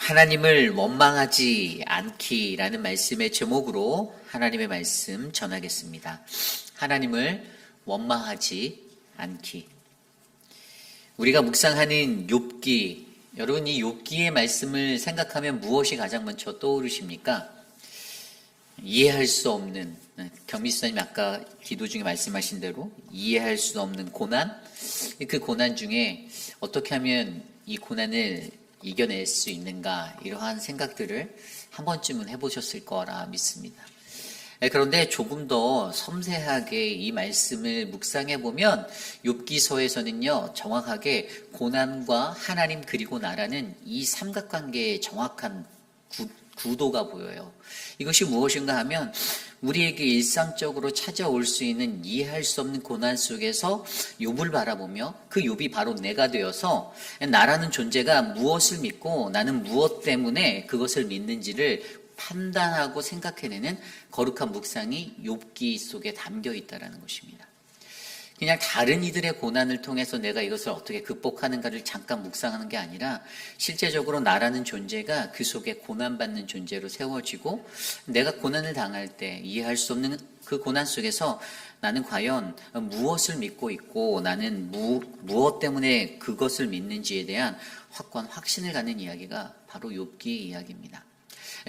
하나님을 원망하지 않기라는 말씀의 제목으로 하나님의 말씀 전하겠습니다. 하나님을 원망하지 않기. 우리가 묵상하는 욥기, 여러분 이 욥기의 말씀을 생각하면 무엇이 가장 먼저 떠오르십니까? 이해할 수 없는, 경미수사님 아까 기도 중에 말씀하신 대로 이해할 수 없는 고난, 그 고난 중에 어떻게 하면 이 고난을 이겨낼 수 있는가, 이러한 생각들을 한 번쯤은 해보셨을 거라 믿습니다. 그런데 조금 더 섬세하게 이 말씀을 묵상해 보면 욥기서에서는요, 정확하게 고난과 하나님 그리고 나라는 이 삼각관계의 정확한 구도가 보여요. 이것이 무엇인가 하면 우리에게 일상적으로 찾아올 수 있는 이해할 수 없는 고난 속에서 욥을 바라보며 그 욥이 바로 내가 되어서 나라는 존재가 무엇을 믿고 나는 무엇 때문에 그것을 믿는지를 판단하고 생각해내는 거룩한 묵상이 욥기 속에 담겨 있다는 것입니다. 그냥 다른 이들의 고난을 통해서 내가 이것을 어떻게 극복하는가를 잠깐 묵상하는 게 아니라 실제적으로 나라는 존재가 그 속에 고난받는 존재로 세워지고 내가 고난을 당할 때 이해할 수 없는 그 고난 속에서 나는 과연 무엇을 믿고 있고 나는 무엇 때문에 그것을 믿는지에 대한 확신을 갖는 이야기가 바로 욥기의 이야기입니다.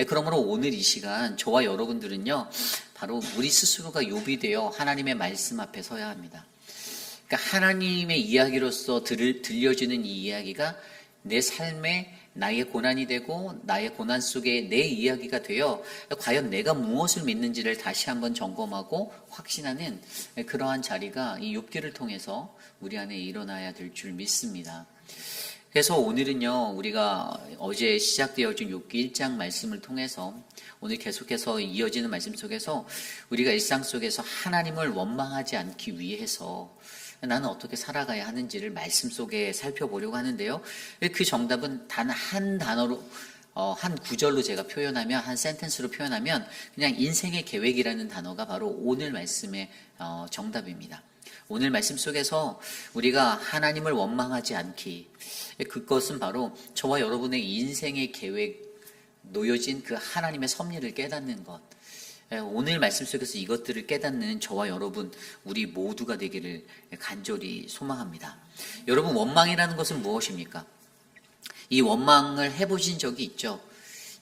그러므로 오늘 이 시간 저와 여러분들은요, 바로 우리 스스로가 욥이 되어 하나님의 말씀 앞에 서야 합니다. 그러니까 하나님의 이야기로서 들려주는 이 이야기가 내 삶에 나의 고난이 되고 나의 고난 속에 내 이야기가 되어 과연 내가 무엇을 믿는지를 다시 한번 점검하고 확신하는 그러한 자리가 이 욥기를 통해서 우리 안에 일어나야 될 줄 믿습니다. 그래서 오늘은요, 우리가 어제 시작되어진 욥기 1장 말씀을 통해서 오늘 계속해서 이어지는 말씀 속에서 우리가 일상 속에서 하나님을 원망하지 않기 위해서 나는 어떻게 살아가야 하는지를 말씀 속에 살펴보려고 하는데요. 그 정답은 단 한 단어로, 한 구절로 제가 표현하면, 한 센텐스로 표현하면 그냥 인생의 계획이라는 단어가 바로 오늘 말씀의 정답입니다. 오늘 말씀 속에서 우리가 하나님을 원망하지 않기, 그것은 바로 저와 여러분의 인생의 계획 놓여진 그 하나님의 섭리를 깨닫는 것. 오늘 말씀 속에서 이것들을 깨닫는 저와 여러분 우리 모두가 되기를 간절히 소망합니다. 여러분, 원망이라는 것은 무엇입니까? 이 원망을 해보신 적이 있죠?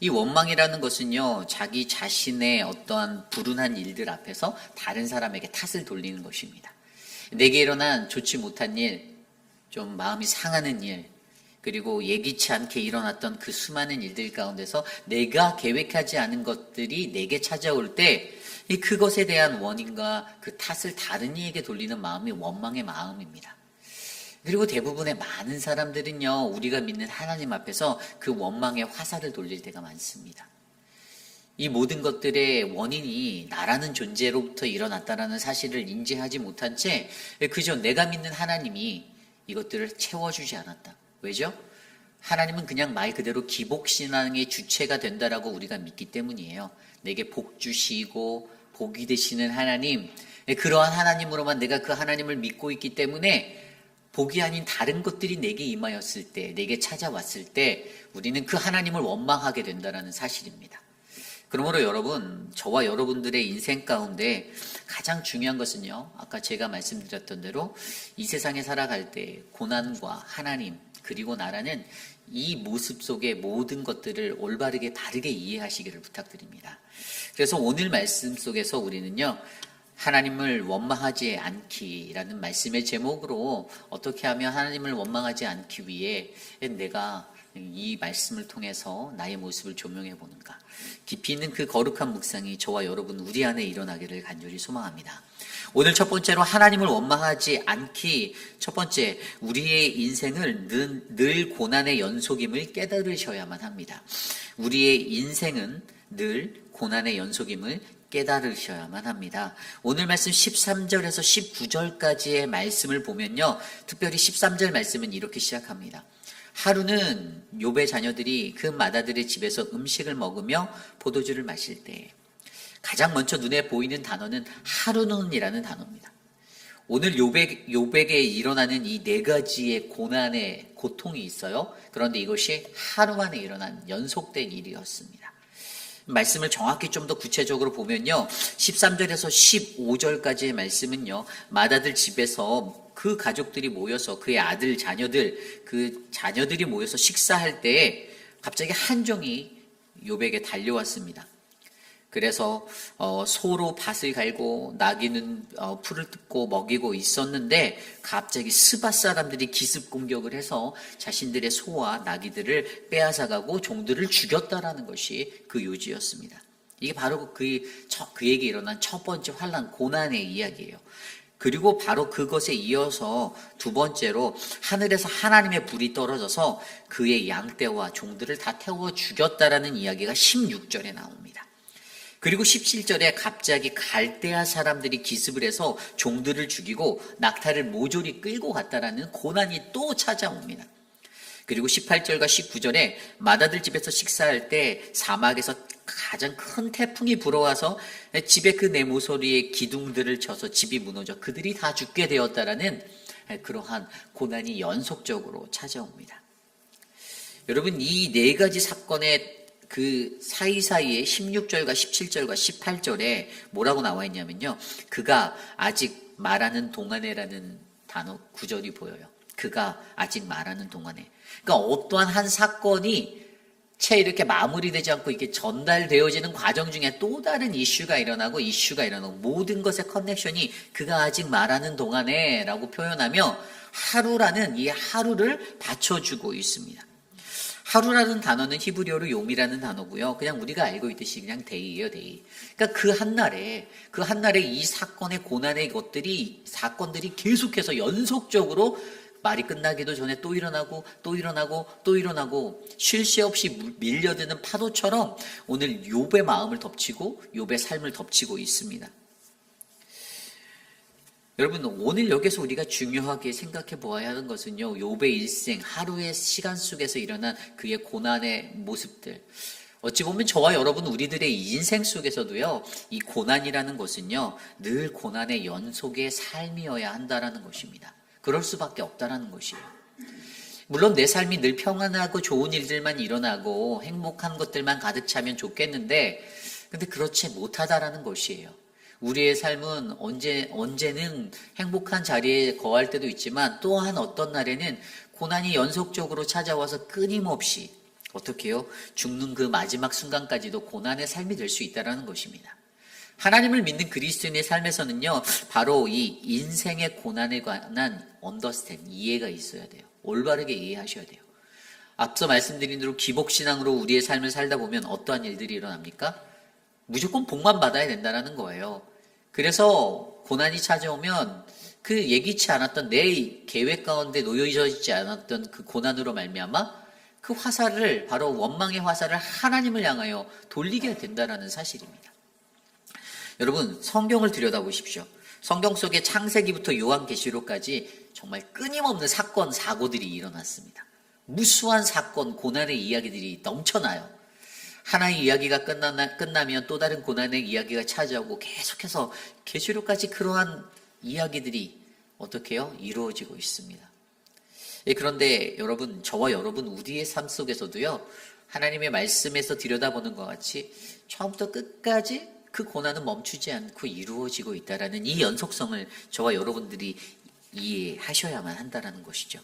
이 원망이라는 것은요, 자기 자신의 어떠한 불운한 일들 앞에서 다른 사람에게 탓을 돌리는 것입니다. 내게 일어난 좋지 못한 일, 좀 마음이 상하는 일, 그리고 예기치 않게 일어났던 그 수많은 일들 가운데서 내가 계획하지 않은 것들이 내게 찾아올 때 그것에 대한 원인과 그 탓을 다른 이에게 돌리는 마음이 원망의 마음입니다. 그리고 대부분의 많은 사람들은요, 우리가 믿는 하나님 앞에서 그 원망의 화살을 돌릴 때가 많습니다. 이 모든 것들의 원인이 나라는 존재로부터 일어났다는 사실을 인지하지 못한 채 그저 내가 믿는 하나님이 이것들을 채워주지 않았다. 왜죠? 하나님은 그냥 말 그대로 기복신앙의 주체가 된다라고 우리가 믿기 때문이에요. 내게 복 주시고 복이 되시는 하나님, 그러한 하나님으로만 내가 그 하나님을 믿고 있기 때문에 복이 아닌 다른 것들이 내게 임하였을 때, 내게 찾아왔을 때 우리는 그 하나님을 원망하게 된다는 사실입니다. 그러므로 여러분, 저와 여러분들의 인생 가운데 가장 중요한 것은요, 아까 제가 말씀드렸던 대로 이 세상에 살아갈 때 고난과 하나님 그리고 나라는 이 모습 속의 모든 것들을 올바르게 바르게 이해하시기를 부탁드립니다. 그래서 오늘 말씀 속에서 우리는요, 하나님을 원망하지 않기라는 말씀의 제목으로 어떻게 하면 하나님을 원망하지 않기 위해 내가 이 말씀을 통해서 나의 모습을 조명해 보는가, 깊이 있는 그 거룩한 묵상이 저와 여러분 우리 안에 일어나기를 간절히 소망합니다. 오늘 첫 번째로 하나님을 원망하지 않기, 첫 번째, 우리의 인생을 늘 고난의 연속임을 깨달으셔야만 합니다. 우리의 인생은 늘 고난의 연속임을 깨달으셔야만 합니다. 오늘 말씀 13절에서 19절까지의 말씀을 보면요, 특별히 13절 말씀은 이렇게 시작합니다. 하루는 욥의 자녀들이 그 마다들의 집에서 음식을 먹으며 포도주를 마실 때 가장 먼저 눈에 보이는 단어는 하루는이라는 단어입니다. 오늘 요백에 일어나는 이 네 가지의 고난의 고통이 있어요. 그런데 이것이 하루 만에 일어난 연속된 일이었습니다. 말씀을 정확히 좀 더 구체적으로 보면요. 13절에서 15절까지의 말씀은요. 맏아들 집에서 그 가족들이 모여서 그의 아들, 자녀들, 그 자녀들이 모여서 식사할 때에 갑자기 한 종이 요백에 달려왔습니다. 그래서 소로 밭을 갈고 나귀는 풀을 뜯고 먹이고 있었는데 갑자기 스밧 사람들이 기습 공격을 해서 자신들의 소와 나귀들을 빼앗아가고 종들을 죽였다라는 것이 그 요지였습니다. 이게 바로 그에게 일어난 첫 번째 환난 고난의 이야기예요. 그리고 바로 그것에 이어서 두 번째로 하늘에서 하나님의 불이 떨어져서 그의 양떼와 종들을 다 태워 죽였다라는 이야기가 16절에 나옵니다. 그리고 17절에 갑자기 갈대아 사람들이 기습을 해서 종들을 죽이고 낙타를 모조리 끌고 갔다라는 고난이 또 찾아옵니다. 그리고 18절과 19절에 맏아들 집에서 식사할 때 사막에서 가장 큰 태풍이 불어와서 집의 그 네모소리에 기둥들을 쳐서 집이 무너져 그들이 다 죽게 되었다라는 그러한 고난이 연속적으로 찾아옵니다. 여러분, 이 네 가지 사건의 그 사이사이에 16절과 17절과 18절에 뭐라고 나와 있냐면요. 그가 아직 말하는 동안에라는 단어 구절이 보여요. 그가 아직 말하는 동안에. 그러니까 어떠한 한 사건이 채 이렇게 마무리되지 않고 이렇게 전달되어지는 과정 중에 또 다른 이슈가 일어나고 모든 것의 커넥션이 그가 아직 말하는 동안에 라고 표현하며 하루라는 이 하루를 받쳐주고 있습니다. 하루라는 단어는 히브리어로 요미라는 단어고요. 그냥 우리가 알고 있듯이 그냥 데이예요, 데이. 그러니까 그 한날에 이 사건의 고난의 사건들이 계속해서 연속적으로 말이 끝나기도 전에 또 일어나고 쉴 새 없이 밀려드는 파도처럼 오늘 욥의 마음을 덮치고 욥의 삶을 덮치고 있습니다. 여러분, 오늘 여기서 우리가 중요하게 생각해 보아야 하는 것은요, 욥의 일생, 하루의 시간 속에서 일어난 그의 고난의 모습들. 어찌 보면 저와 여러분 우리들의 인생 속에서도요, 이 고난이라는 것은요, 늘 고난의 연속의 삶이어야 한다라는 것입니다. 그럴 수밖에 없다라는 것이에요. 물론 내 삶이 늘 평안하고 좋은 일들만 일어나고 행복한 것들만 가득 차면 좋겠는데, 근데 그렇지 못하다라는 것이에요. 우리의 삶은 언제는 행복한 자리에 거할 때도 있지만 또한 어떤 날에는 고난이 연속적으로 찾아와서 끊임없이 어떻게 해요? 죽는 그 마지막 순간까지도 고난의 삶이 될 수 있다는 것입니다. 하나님을 믿는 그리스도인의 삶에서는요, 바로 이 인생의 고난에 관한 이해가 있어야 돼요. 올바르게 이해하셔야 돼요. 앞서 말씀드린 대로 기복신앙으로 우리의 삶을 살다 보면 어떠한 일들이 일어납니까? 무조건 복만 받아야 된다는 거예요. 그래서 고난이 찾아오면 그 예기치 않았던 내 계획 가운데 놓여져 있지 않았던 그 고난으로 말미암아 그 화살을, 바로 원망의 화살을 하나님을 향하여 돌리게 된다는 사실입니다. 여러분, 성경을 들여다보십시오. 성경 속에 창세기부터 요한계시록까지 정말 끊임없는 사건, 사고들이 일어났습니다. 무수한 사건, 고난의 이야기들이 넘쳐나요. 하나의 이야기가 끝나면 또 다른 고난의 이야기가 찾아오고 계속해서 계시록까지 그러한 이야기들이 어떻게 해요? 이루어지고 있습니다. 그런데 여러분, 저와 여러분 우리의 삶 속에서도요, 하나님의 말씀에서 들여다보는 것 같이 처음부터 끝까지 그 고난은 멈추지 않고 이루어지고 있다라는 이 연속성을 저와 여러분들이 이해하셔야만 한다는 것이죠.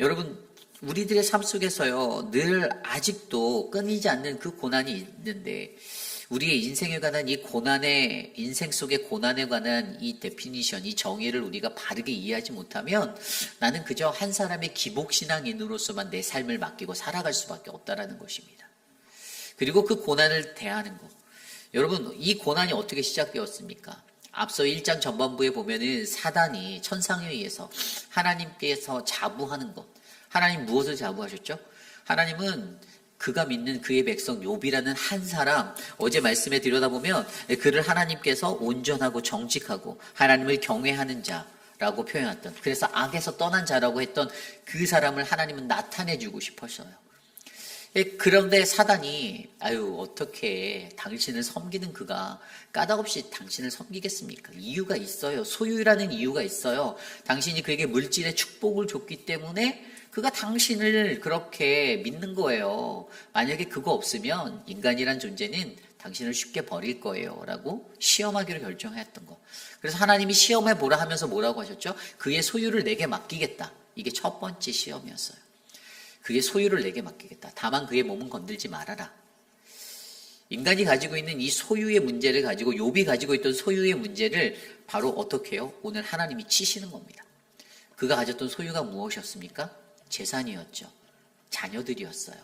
여러분, 우리들의 삶 속에서요, 늘 아직도 끊이지 않는 그 고난이 있는데, 우리의 인생에 관한 인생 속의 고난에 관한 이 데피니션, 이 정의를 우리가 바르게 이해하지 못하면 나는 그저 한 사람의 기복신앙인으로서만 내 삶을 맡기고 살아갈 수밖에 없다라는 것입니다. 그리고 그 고난을 대하는 것. 여러분, 이 고난이 어떻게 시작되었습니까? 앞서 1장 전반부에 보면은 사단이 천상에 의해서 하나님께서 자부하는 것. 하나님 무엇을 자부하셨죠? 하나님은 그가 믿는 그의 백성 욥이라는 한 사람, 어제 말씀에 들여다보면 그를 하나님께서 온전하고 정직하고 하나님을 경외하는 자라고 표현했던, 그래서 악에서 떠난 자라고 했던 그 사람을 하나님은 나타내주고 싶었어요. 그런데 사단이 아유 어떻게 당신을 섬기는 그가 까닭없이 당신을 섬기겠습니까? 이유가 있어요. 소유라는 이유가 있어요. 당신이 그에게 물질의 축복을 줬기 때문에 그가 당신을 그렇게 믿는 거예요. 만약에 그거 없으면 인간이란 존재는 당신을 쉽게 버릴 거예요. 라고 시험하기로 결정했던 거. 그래서 하나님이 시험해 보라 하면서 뭐라고 하셨죠? 그의 소유를 내게 맡기겠다. 이게 첫 번째 시험이었어요. 그의 소유를 내게 맡기겠다. 다만 그의 몸은 건들지 말아라. 인간이 가지고 있는 이 소유의 문제를 가지고 욥이 가지고 있던 소유의 문제를 바로 어떻게 해요? 오늘 하나님이 치시는 겁니다. 그가 가졌던 소유가 무엇이었습니까? 재산이었죠. 자녀들이었어요.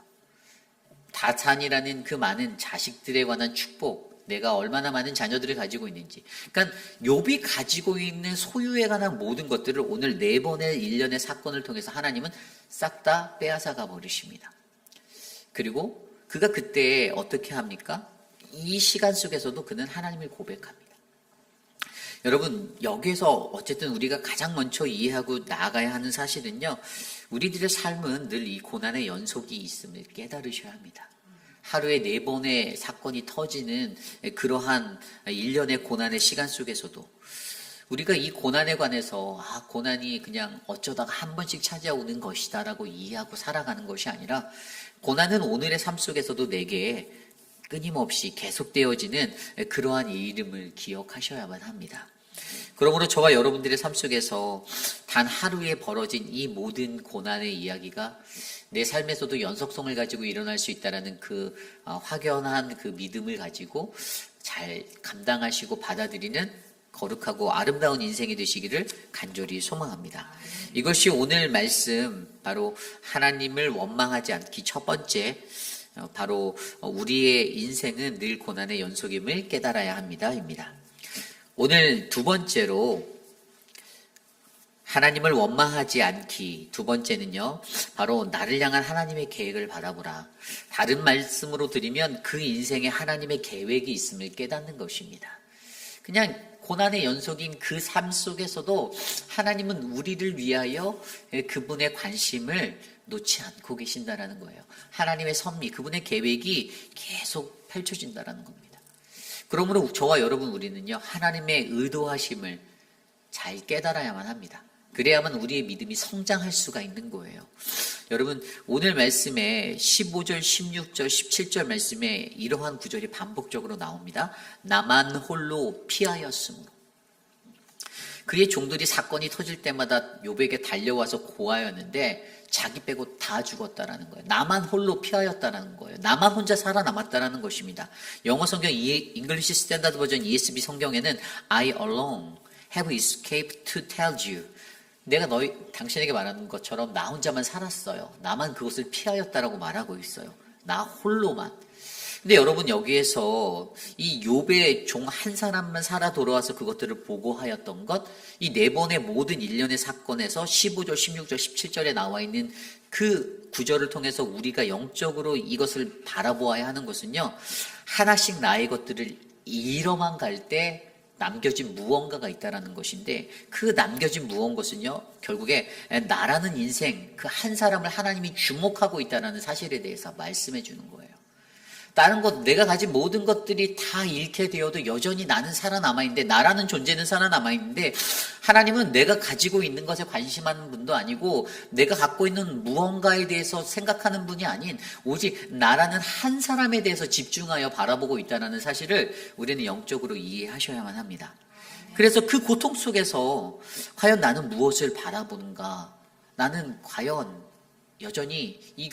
다산이라는 그 많은 자식들에 관한 축복, 내가 얼마나 많은 자녀들을 가지고 있는지. 그러니까 욥이 가지고 있는 소유에 관한 모든 것들을 오늘 4번의 일련의 사건을 통해서 하나님은 싹 다 빼앗아가 버리십니다. 그리고 그가 그때 어떻게 합니까? 이 시간 속에서도 그는 하나님을 고백합니다. 여러분, 여기서 어쨌든 우리가 가장 먼저 이해하고 나아가야 하는 사실은요, 우리들의 삶은 늘 이 고난의 연속이 있음을 깨달으셔야 합니다. 하루에 4번의 사건이 터지는 그러한 일련의 고난의 시간 속에서도 우리가 이 고난에 관해서 고난이 그냥 어쩌다가 한 번씩 찾아오는 것이다라고 이해하고 살아가는 것이 아니라 고난은 오늘의 삶 속에서도 내게 끊임없이 계속되어지는 그러한 이름을 기억하셔야만 합니다. 그러므로 저와 여러분들의 삶 속에서 단 하루에 벌어진 이 모든 고난의 이야기가 내 삶에서도 연속성을 가지고 일어날 수 있다는 그 확연한 그 믿음을 가지고 잘 감당하시고 받아들이는 거룩하고 아름다운 인생이 되시기를 간절히 소망합니다. 이것이 오늘 말씀 바로 하나님을 원망하지 않기 첫 번째, 바로 우리의 인생은 늘 고난의 연속임을 깨달아야 합니다입니다. 오늘 두 번째로 하나님을 원망하지 않기, 두 번째는요, 바로 나를 향한 하나님의 계획을 바라보라. 다른 말씀으로 드리면 그 인생에 하나님의 계획이 있음을 깨닫는 것입니다. 그냥 고난의 연속인 그 삶 속에서도 하나님은 우리를 위하여 그분의 관심을 놓지 않고 계신다라는 거예요. 하나님의 섭리, 그분의 계획이 계속 펼쳐진다라는 겁니다. 그러므로 저와 여러분 우리는요, 하나님의 의도하심을 잘 깨달아야만 합니다. 그래야만 우리의 믿음이 성장할 수가 있는 거예요. 여러분, 오늘 말씀에 15절, 16절, 17절 말씀에 이러한 구절이 반복적으로 나옵니다. 나만 홀로 피하였으므로. 그의 종들이 사건이 터질 때마다 욥에게 달려와서 고하였는데 자기 빼고 다 죽었다라는 거예요. 나만 홀로 피하였다라는 거예요. 나만 혼자 살아남았다라는 것입니다. 영어 성경 English Standard Version ESV 성경에는 I alone have escaped to tell you. 내가 당신에게 말하는 것처럼 나 혼자만 살았어요. 나만 그것을 피하였다라고 말하고 있어요. 나 홀로만. 근데 여러분, 여기에서 이 욥의 종 한 사람만 살아 돌아와서 그것들을 보고하였던 것, 이 4번의 모든 일련의 사건에서 15절, 16절, 17절에 나와 있는 그 구절을 통해서 우리가 영적으로 이것을 바라보아야 하는 것은요, 하나씩 나의 것들을 잃어만 갈 때 남겨진 무언가가 있다라는 것인데, 그 남겨진 무언가는요, 결국에 나라는 인생, 그 한 사람을 하나님이 주목하고 있다는 사실에 대해서 말씀해 주는 거예요. 다른 것, 내가 가진 모든 것들이 다 잃게 되어도 여전히 나는 살아남아있는데, 나라는 존재는 살아남아있는데, 하나님은 내가 가지고 있는 것에 관심하는 분도 아니고, 내가 갖고 있는 무언가에 대해서 생각하는 분이 아닌, 오직 나라는 한 사람에 대해서 집중하여 바라보고 있다는 사실을 우리는 영적으로 이해하셔야만 합니다. 그래서 그 고통 속에서 과연 나는 무엇을 바라보는가? 나는 과연 여전히 이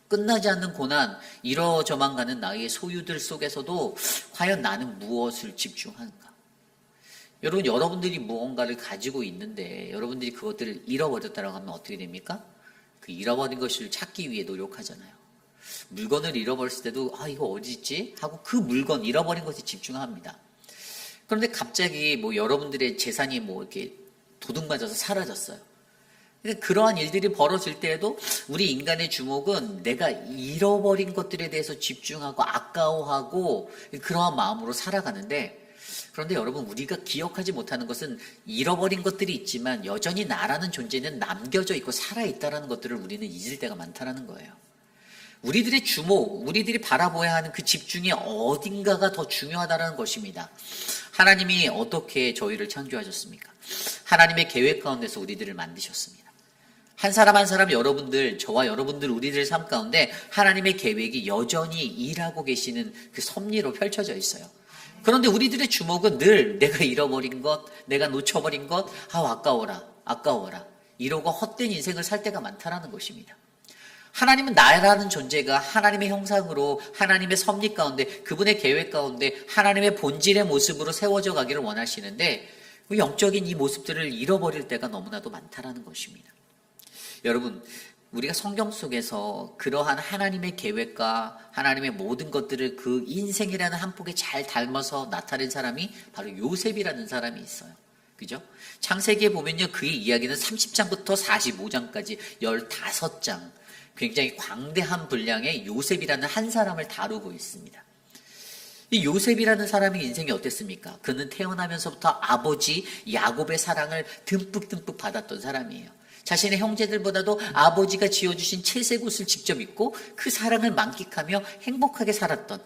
끝나지 않는 고난, 이뤄져만 가는 나의 소유들 속에서도 과연 나는 무엇을 집중하는가? 여러분, 여러분들이 무언가를 가지고 있는데 여러분들이 그것들을 잃어버렸다고 하면 어떻게 됩니까? 그 잃어버린 것을 찾기 위해 노력하잖아요. 물건을 잃어버렸을 때도 이거 어디 있지? 하고 그 물건, 잃어버린 것에 집중합니다. 그런데 갑자기 여러분들의 재산이 이렇게 도둑 맞아서 사라졌어요. 그러한 일들이 벌어질 때에도 우리 인간의 주목은 내가 잃어버린 것들에 대해서 집중하고 아까워하고 그러한 마음으로 살아가는데, 그런데 여러분, 우리가 기억하지 못하는 것은 잃어버린 것들이 있지만 여전히 나라는 존재는 남겨져 있고 살아있다는 것들을 우리는 잊을 때가 많다는 거예요. 우리들의 주목, 우리들이 바라봐야 하는 그 집중이 어딘가가 더 중요하다는 것입니다. 하나님이 어떻게 저희를 창조하셨습니까? 하나님의 계획 가운데서 우리들을 만드셨습니다. 한 사람 한 사람 여러분들, 저와 여러분들 우리들 삶 가운데 하나님의 계획이 여전히 일하고 계시는 그 섭리로 펼쳐져 있어요. 그런데 우리들의 주목은 늘 내가 잃어버린 것, 내가 놓쳐버린 것, 아까워라 이러고 헛된 인생을 살 때가 많다라는 것입니다. 하나님은 나라는 존재가 하나님의 형상으로 하나님의 섭리 가운데 그분의 계획 가운데 하나님의 본질의 모습으로 세워져 가기를 원하시는데 그 영적인 이 모습들을 잃어버릴 때가 너무나도 많다라는 것입니다. 여러분, 우리가 성경 속에서 그러한 하나님의 계획과 하나님의 모든 것들을 그 인생이라는 한 폭에 잘 닮아서 나타낸 사람이 바로 요셉이라는 사람이 있어요. 그죠? 창세기에 보면요, 그의 이야기는 30장부터 45장까지 15장 굉장히 광대한 분량의 요셉이라는 한 사람을 다루고 있습니다. 이 요셉이라는 사람의 인생이 어땠습니까? 그는 태어나면서부터 아버지 야곱의 사랑을 듬뿍 받았던 사람이에요. 자신의 형제들보다도 아버지가 지어주신 채색 옷을 직접 입고 그 사랑을 만끽하며 행복하게 살았던,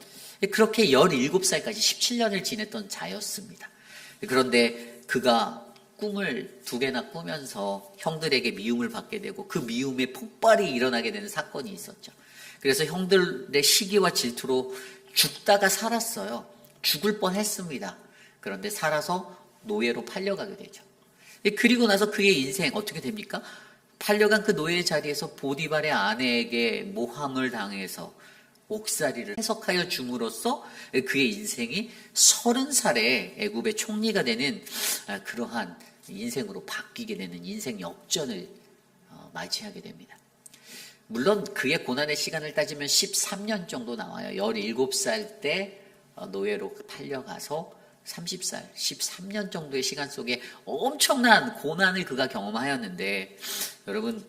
그렇게 17살까지 17년을 지냈던 자였습니다. 그런데 그가 꿈을 2개나 꾸면서 형들에게 미움을 받게 되고 그 미움에 폭발이 일어나게 되는 사건이 있었죠. 그래서 형들의 시기와 질투로 죽다가 살았어요. 죽을 뻔했습니다. 그런데 살아서 노예로 팔려가게 되죠. 그리고 나서 그의 인생 어떻게 됩니까? 팔려간 그 노예의 자리에서 보디발의 아내에게 모함을 당해서 옥살이를 해석하여 줌으로써 그의 인생이 30살에 애굽의 총리가 되는 그러한 인생으로 바뀌게 되는 인생 역전을 맞이하게 됩니다. 물론 그의 고난의 시간을 따지면 13년 정도 나와요. 17살 때 노예로 팔려가서 30살, 13년 정도의 시간 속에 엄청난 고난을 그가 경험하였는데, 여러분,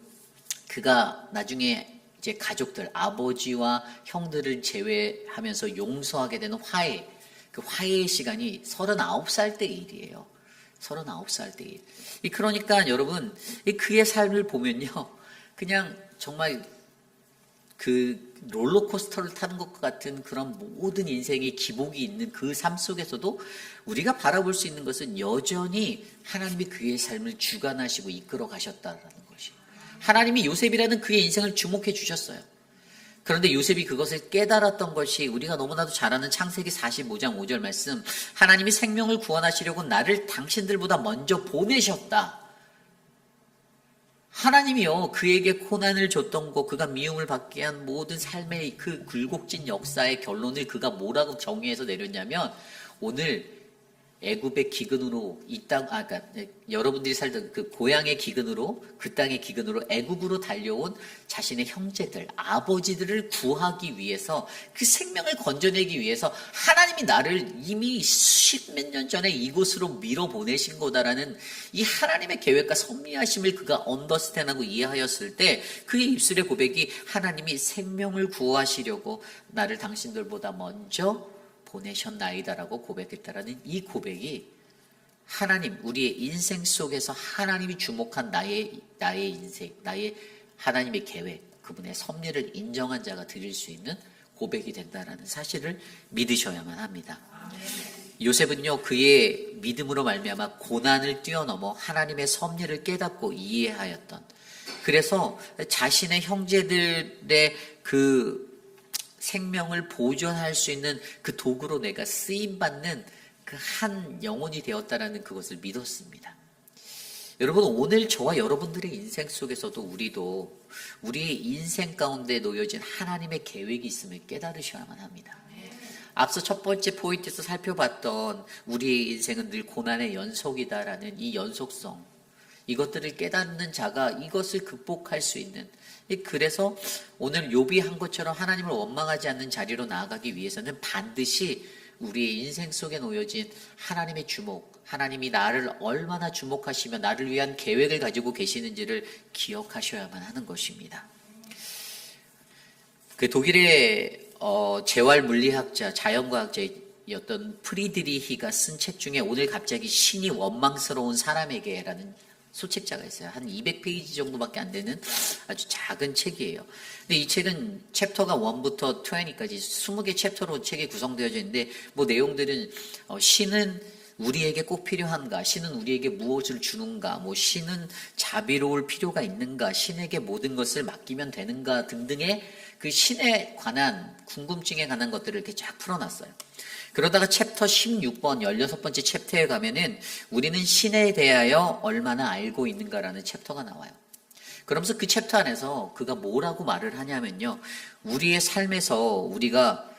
그가 나중에 이제 가족들, 아버지와 형들을 제외하면서 용서하게 되는 화해, 그 화해의 시간이 39살 때 일이에요. 39살 때 일. 그러니까 여러분, 그의 삶을 보면요, 그냥 정말 그 롤러코스터를 타는 것 같은 그런 모든 인생의 기복이 있는 그 삶 속에서도 우리가 바라볼 수 있는 것은 여전히 하나님이 그의 삶을 주관하시고 이끌어 가셨다는 것이. 하나님이 요셉이라는 그의 인생을 주목해 주셨어요. 그런데 요셉이 그것을 깨달았던 것이 우리가 너무나도 잘 아는 창세기 45장 5절 말씀, 하나님이 생명을 구원하시려고 나를 당신들보다 먼저 보내셨다. 하나님이요, 그에게 고난을 줬던 것, 그가 미움을 받게 한 모든 삶의 그 굴곡진 역사의 결론을 그가 뭐라고 정의해서 내렸냐면, 오늘 애굽의 기근으로 그러니까 여러분들이 살던 그 고향의 기근으로, 그 땅의 기근으로 애굽으로 달려온 자신의 형제들, 아버지들을 구하기 위해서, 그 생명을 건져내기 위해서 하나님이 나를 이미 10몇 년 전에 이곳으로 밀어보내신 거다라는 이 하나님의 계획과 섭리하심을 그가 언더스탠하고 이해하였을 때 그의 입술의 고백이 하나님이 생명을 구하시려고 나를 당신들보다 먼저 보내셨나이다라고 고백했다라는 이 고백이 하나님, 우리의 인생 속에서 하나님이 주목한 나의 인생, 나의 하나님의 계획, 그분의 섭리를 인정한 자가 드릴 수 있는 고백이 된다라는 사실을 믿으셔야만 합니다. 요셉은요, 그의 믿음으로 말미암아 고난을 뛰어넘어 하나님의 섭리를 깨닫고 이해하였던, 그래서 자신의 형제들의 그 생명을 보존할 수 있는 그 도구로 내가 쓰임받는 그 한 영혼이 되었다라는 그것을 믿었습니다. 여러분, 오늘 저와 여러분들의 인생 속에서도 우리도 우리의 인생 가운데 놓여진 하나님의 계획이 있음을 깨달으셔야만 합니다. 앞서 첫 번째 포인트에서 살펴봤던 우리의 인생은 늘 고난의 연속이다라는 이 연속성, 이것들을 깨닫는 자가 이것을 극복할 수 있는, 그래서 오늘 욥이 한 것처럼 하나님을 원망하지 않는 자리로 나아가기 위해서는 반드시 우리의 인생 속에 놓여진 하나님의 주목, 하나님이 나를 얼마나 주목하시며 나를 위한 계획을 가지고 계시는지를 기억하셔야만 하는 것입니다. 그 독일의 재활 물리학자, 자연과학자였던 프리드리히가 쓴 책 중에 오늘 갑자기 신이 원망스러운 사람에게라는 소책자가 있어요. 한 200페이지 정도밖에 안 되는 아주 작은 책이에요. 근데 이 책은 챕터가 1부터 20까지 20개 챕터로 책이 구성되어져 있는데 뭐 내용들은 신은 우리에게 꼭 필요한가? 신은 우리에게 무엇을 주는가? 뭐 신은 자비로울 필요가 있는가? 신에게 모든 것을 맡기면 되는가? 등등의 그 신에 관한 궁금증에 관한 것들을 이렇게 쫙 풀어놨어요. 그러다가 챕터 16번 16번째 챕터에 가면은 우리는 신에 대하여 얼마나 알고 있는가라는 챕터가 나와요. 그러면서 그 챕터 안에서 그가 뭐라고 말을 하냐면요. 우리의 삶에서 우리가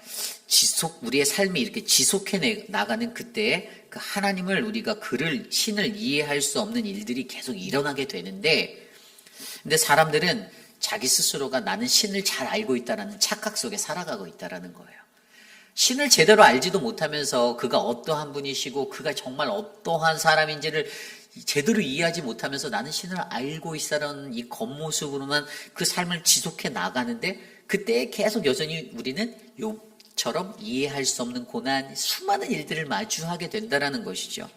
우리의 삶이 이렇게 지속해 나가는 그때에 그 하나님을 우리가 신을 이해할 수 없는 일들이 계속 일어나게 되는데, 근데 사람들은 자기 스스로가 나는 신을 잘 알고 있다라는 착각 속에 살아가고 있다라는 거예요. 신을 제대로 알지도 못하면서 그가 어떠한 분이시고 그가 정말 어떠한 사람인지를 제대로 이해하지 못하면서 나는 신을 알고 있다는 이 겉모습으로만 그 삶을 지속해 나가는데, 그때 계속 여전히 우리는 욥처럼 이해할 수 없는 고난, 수많은 일들을 마주하게 된다는 것이죠.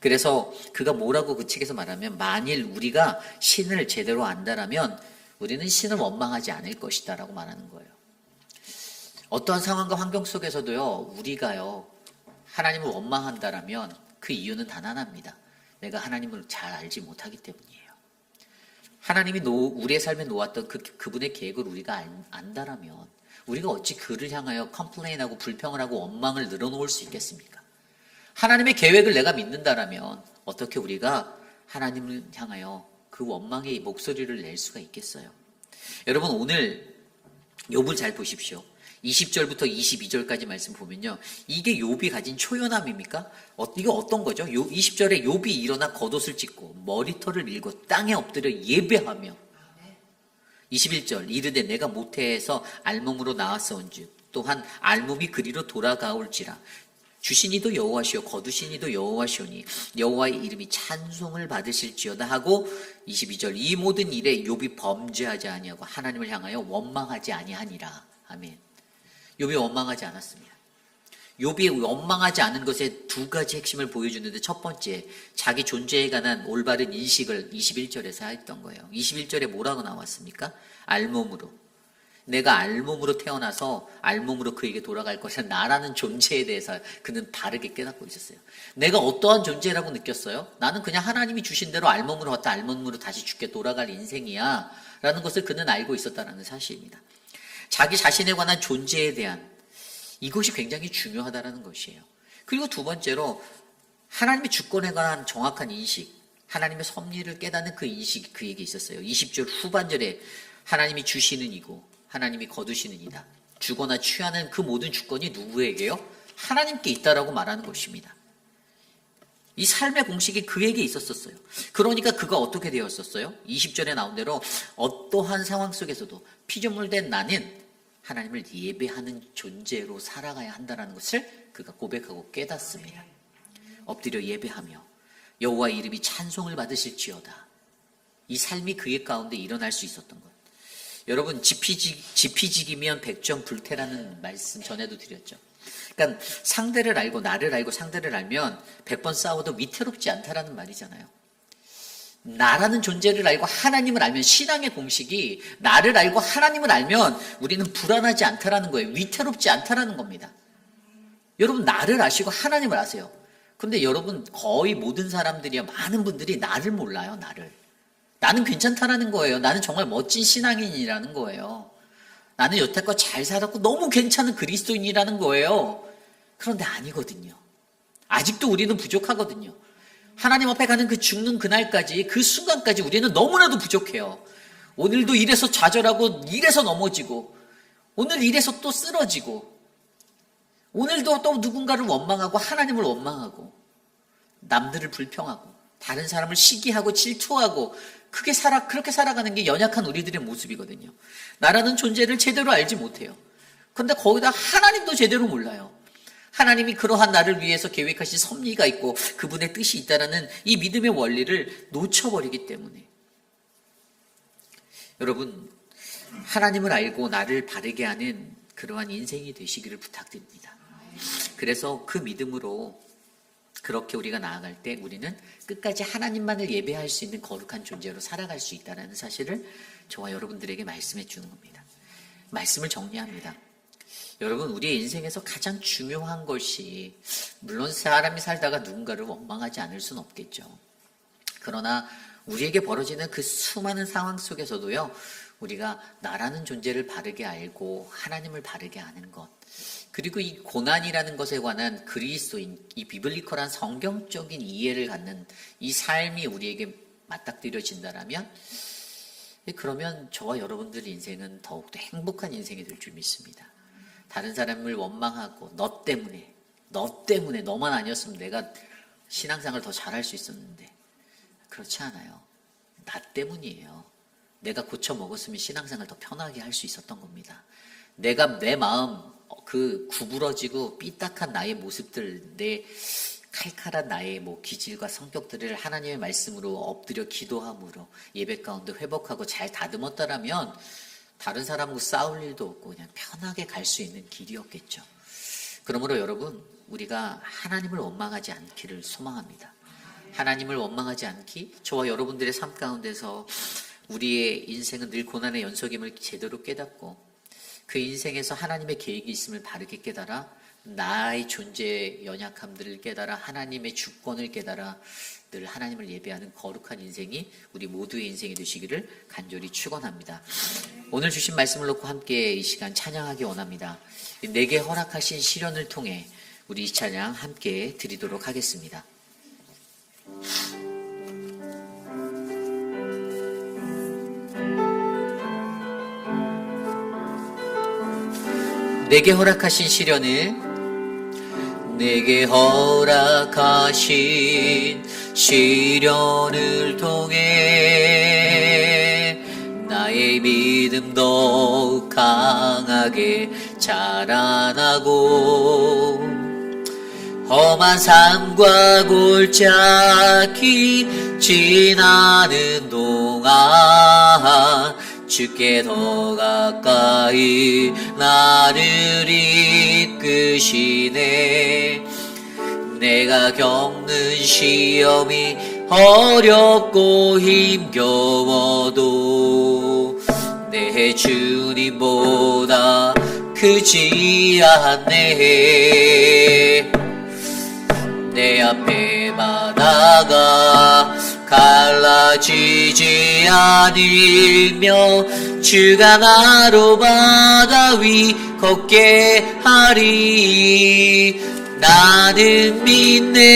그래서 그가 뭐라고 그 책에서 말하면, 만일 우리가 신을 제대로 안다라면 우리는 신을 원망하지 않을 것이다 라고 말하는 거예요. 어떠한 상황과 환경 속에서도요, 우리가요 하나님을 원망한다라면 그 이유는 단 하나입니다. 내가 하나님을 잘 알지 못하기 때문이에요. 하나님이 우리의 삶에 놓았던 그분의 계획을 우리가 안다라면 우리가 어찌 그를 향하여 컴플레인하고 불평을 하고 원망을 늘어놓을 수 있겠습니까? 하나님의 계획을 내가 믿는다라면 어떻게 우리가 하나님을 향하여 그 원망의 목소리를 낼 수가 있겠어요? 여러분, 오늘 욥을 잘 보십시오. 20절부터 22절까지 말씀 보면요, 이게 욥이 가진 초연함입니까? 이게 어떤 거죠? 20절에 욥이 일어나 겉옷을 찢고 머리털을 밀고 땅에 엎드려 예배하며, 21절 이르되 내가 모태에서 알몸으로 나왔사온즉 또한 알몸이 그리로 돌아가올지라 주시니도 여호와시오 거두시니도 여호와시오니 여호와의 이름이 찬송을 받으실지어다 하고, 22절 이 모든 일에 욥이 범죄하지 아니하고 하나님을 향하여 원망하지 아니하니라. 아멘. 욥이 원망하지 않았습니다. 욥이 원망하지 않은 것에 두 가지 핵심을 보여주는데, 첫 번째, 자기 존재에 관한 올바른 인식을 21절에서 했던 거예요. 21절에 뭐라고 나왔습니까? 알몸으로. 내가 알몸으로 태어나서 알몸으로 그에게 돌아갈 것이라, 나라는 존재에 대해서 그는 바르게 깨닫고 있었어요. 내가 어떠한 존재라고 느꼈어요? 나는 그냥 하나님이 주신 대로 알몸으로 왔다 알몸으로 다시 죽게 돌아갈 인생이야 라는 것을 그는 알고 있었다는 사실입니다. 자기 자신에 관한 존재에 대한 이것이 굉장히 중요하다는 것이에요. 그리고 두 번째로 하나님의 주권에 관한 정확한 인식, 하나님의 섭리를 깨닫는 그 인식이 그에게 있었어요. 20절 후반절에 하나님이 주시는 이고 하나님이 거두시는 이다. 주거나 취하는 그 모든 주권이 누구에게요? 하나님께 있다라고 말하는 것입니다. 이 삶의 공식이 그에게 있었어요. 그러니까 그가 어떻게 되었었어요? 20절에 나온 대로 어떠한 상황 속에서도 피조물된 나는 하나님을 예배하는 존재로 살아가야 한다는 것을 그가 고백하고 깨닫습니다. 엎드려 예배하며 여호와의 이름이 찬송을 받으실지어다. 이 삶이 그의 가운데 일어날 수 있었던 것. 여러분, 지피지기면 백전불태라는 말씀 전에도 드렸죠. 그러니까 상대를 알고 나를 알고 상대를 알면 100번 싸워도 위태롭지 않다라는 말이잖아요. 나라는 존재를 알고 하나님을 알면, 신앙의 공식이 나를 알고 하나님을 알면 우리는 불안하지 않다라는 거예요. 위태롭지 않다라는 겁니다. 여러분, 나를 아시고 하나님을 아세요. 근데 여러분, 거의 모든 사람들이요, 많은 분들이 나를 몰라요. 나는 괜찮다라는 거예요. 나는 정말 멋진 신앙인이라는 거예요. 나는 여태껏 잘 살았고 너무 괜찮은 그리스도인이라는 거예요. 그런데 아니거든요. 아직도 우리는 부족하거든요. 하나님 앞에 가는 그 죽는 그날까지, 그 순간까지 우리는 너무나도 부족해요. 오늘도 이래서 좌절하고 이래서 넘어지고, 오늘 이래서 또 쓰러지고, 오늘도 또 누군가를 원망하고 하나님을 원망하고, 남들을 불평하고 다른 사람을 시기하고 질투하고, 그렇게 살아가는 게 연약한 우리들의 모습이거든요. 나라는 존재를 제대로 알지 못해요. 그런데 거기다 하나님도 제대로 몰라요. 하나님이 그러한 나를 위해서 계획하신 섭리가 있고 그분의 뜻이 있다는 이 믿음의 원리를 놓쳐버리기 때문에, 여러분, 하나님을 알고 나를 바르게 하는 그러한 인생이 되시기를 부탁드립니다. 그래서 그 믿음으로 그렇게 우리가 나아갈 때 우리는 끝까지 하나님만을 예배할 수 있는 거룩한 존재로 살아갈 수 있다는 사실을 저와 여러분들에게 말씀해 주는 겁니다. 말씀을 정리합니다. 여러분, 우리의 인생에서 가장 중요한 것이, 물론 사람이 살다가 누군가를 원망하지 않을 수는 없겠죠. 그러나 우리에게 벌어지는 그 수많은 상황 속에서도요, 우리가 나라는 존재를 바르게 알고 하나님을 바르게 아는 것, 그리고 이 고난이라는 것에 관한 그리스도인, 이 비블리컬한 성경적인 이해를 갖는 이 삶이 우리에게 맞닥뜨려진다라면, 그러면 저와 여러분들 인생은 더욱더 행복한 인생이 될 줄 믿습니다. 다른 사람을 원망하고 너 때문에 너만 아니었으면 내가 신앙생활을 더 잘할 수 있었는데, 그렇지 않아요. 나 때문이에요. 내가 고쳐 먹었으면 신앙생활 더 편하게 할 수 있었던 겁니다. 내가 내 마음, 그 구부러지고 삐딱한 나의 모습들, 내 칼칼한 나의 기질과 성격들을 하나님의 말씀으로 엎드려 기도함으로 예배 가운데 회복하고 잘 다듬었다라면 다른 사람하고 싸울 일도 없고 그냥 편하게 갈 수 있는 길이었겠죠. 그러므로 여러분, 우리가 하나님을 원망하지 않기를 소망합니다. 하나님을 원망하지 않기, 저와 여러분들의 삶 가운데서 우리의 인생은 늘 고난의 연속임을 제대로 깨닫고 그 인생에서 하나님의 계획이 있음을 바르게 깨달아 나의 존재의 연약함들을 깨달아 하나님의 주권을 깨달아 늘 하나님을 예배하는 거룩한 인생이 우리 모두의 인생이 되시기를 간절히 축원합니다. 오늘 주신 말씀을 놓고 함께 이 시간 찬양하기 원합니다. 내게 허락하신 시련을 통해 우리 이 찬양 함께 드리도록 하겠습니다. 내게 허락하신 시련을, 내게 허락하신 시련을 통해 나의 믿음 더욱 강하게 자라나고 험한 삶과 골짜기 지나는 동안 주께 더 가까이 나를 이끄시네. 내가 겪는 시험이 어렵고 힘겨워도 내 주님보다 크지 않네. 내 앞에 바다가 갈라지지 않으며 주가 나로 바다 위 걷게 하리. 나는 믿네.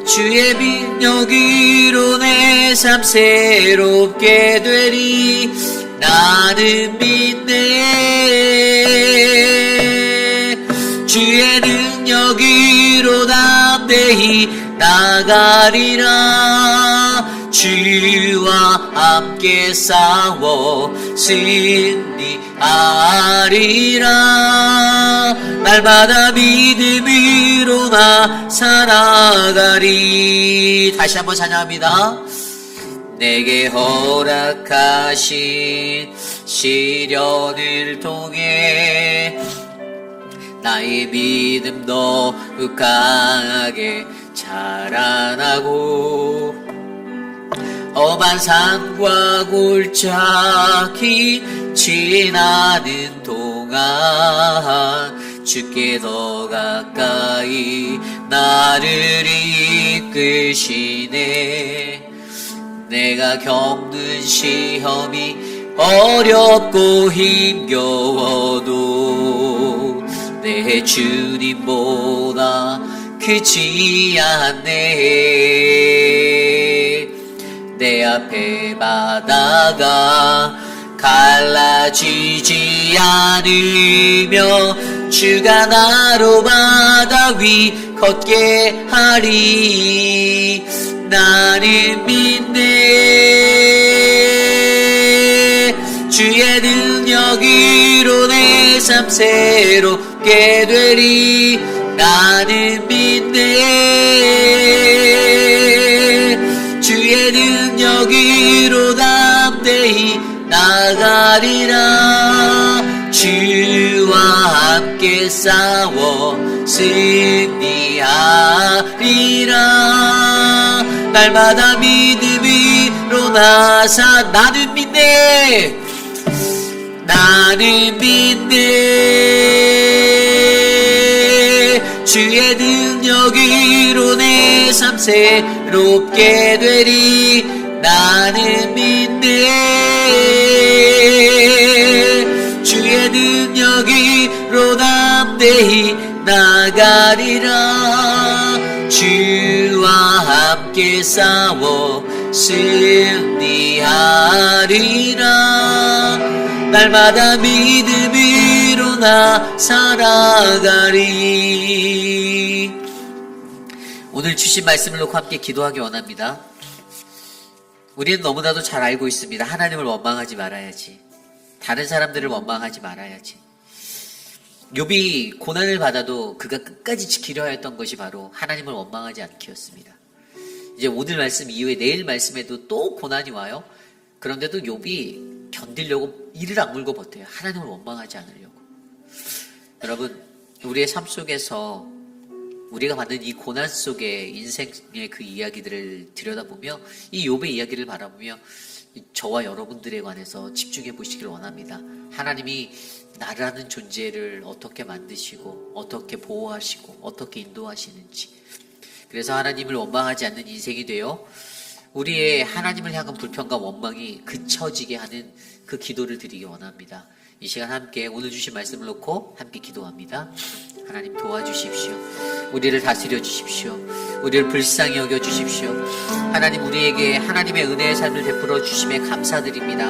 주의 능력으로 내 삶 새롭게 되리. 나는 믿네. 주의 능력으로 담대히 나가리라. 주와 함께 싸워 승리하리라. 날마다 믿음으로 나 살아가리. 다시 한번 찬양합니다. 내게 허락하신 시련을 통해 나의 믿음 더욱 강하게 자라나고 험한 산과 골짜기 지나는 동안 주께 더 가까이 나를 이끄시네. 내가 겪는 시험이 어렵고 힘겨워도 내 주님보다 크지 않네. 내 앞에 바다가 갈라지지 않으며 주가 나로 바다 위 걷게 하리. 나는 믿네. 주의 능력으로 내 삶 새롭게 되리. 나는 믿네. 주의 능력으로 담대히 나가리라. 주와 함께 싸워 승리하리라. 날마다 믿음으로 나사 나는 믿네. 나는 믿네. 주의 능력으로 내 삶 새롭게 되리. 나는 믿네. 주의 능력으로 담대히 나가리라. 주와 함께 싸워 승리하리라. 날마다 믿음으로 나 살아가리. 오늘 주신 말씀을 놓고 함께 기도하기 원합니다. 우리는 너무나도 잘 알고 있습니다. 하나님을 원망하지 말아야지. 다른 사람들을 원망하지 말아야지. 욥이 고난을 받아도 그가 끝까지 지키려 했던 것이 바로 하나님을 원망하지 않기였습니다. 이제 오늘 말씀 이후에 내일 말씀에도 또 고난이 와요. 그런데도 욥이 견디려고 이를 악물고 버텨요. 하나님을 원망하지 않으려고. 여러분, 우리의 삶 속에서 우리가 받는 이 고난 속에 인생의 그 이야기들을 들여다보며 이 욥의 이야기를 바라보며 저와 여러분들에 관해서 집중해 보시길 원합니다. 하나님이 나라는 존재를 어떻게 만드시고 어떻게 보호하시고 어떻게 인도하시는지. 그래서 하나님을 원망하지 않는 인생이 되어 우리의 하나님을 향한 불평과 원망이 그쳐지게 하는 그 기도를 드리기 원합니다. 이 시간 함께 오늘 주신 말씀을 놓고 함께 기도합니다. 하나님 도와주십시오. 우리를 다스려 주십시오. 우리를 불쌍히 여겨 주십시오. 하나님, 우리에게 하나님의 은혜의 삶을 베풀어 주심에 감사드립니다.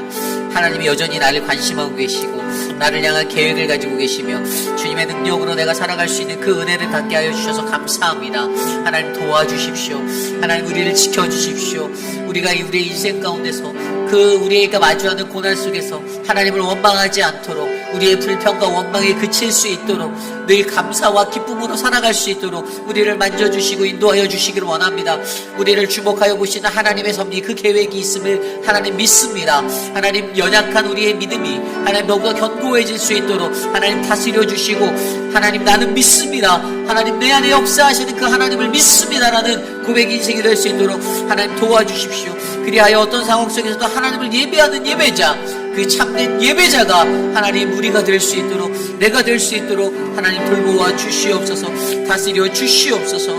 하나님이 여전히 나를 관심하고 계시고 나를 향한 계획을 가지고 계시며 주님의 능력으로 내가 살아갈 수 있는 그 은혜를 갖게 하여 주셔서 감사합니다. 하나님 도와주십시오. 하나님 우리를 지켜주십시오. 우리가 우리의 인생 가운데서 그 우리가 마주하는 고난 속에서 하나님을 원망하지 않도록, 우리의 불평과 원망에 그칠 수 있도록, 늘 감사와 기쁨으로 살아갈 수 있도록 우리를 만져주시고 인도하여 주시기를 원합니다. 우리를 주목하여 보시는 하나님의 섭리, 그 계획이 있음을 하나님 믿습니다. 하나님, 연약한 우리의 믿음이 하나님 너무나 견고해질 수 있도록 하나님 다스려 주시고, 하나님 나는 믿습니다. 하나님 내 안에 역사하시는 그 하나님을 믿습니다라는 고백 인생이 될 수 있도록 하나님 도와주십시오. 그리하여 어떤 상황 속에서도 하나님을 예배하는 예배자, 그 참된 예배자가 하나님 우리가 될 수 있도록, 내가 될 수 있도록 하나님 돌보아 주시옵소서. 다스려 주시옵소서.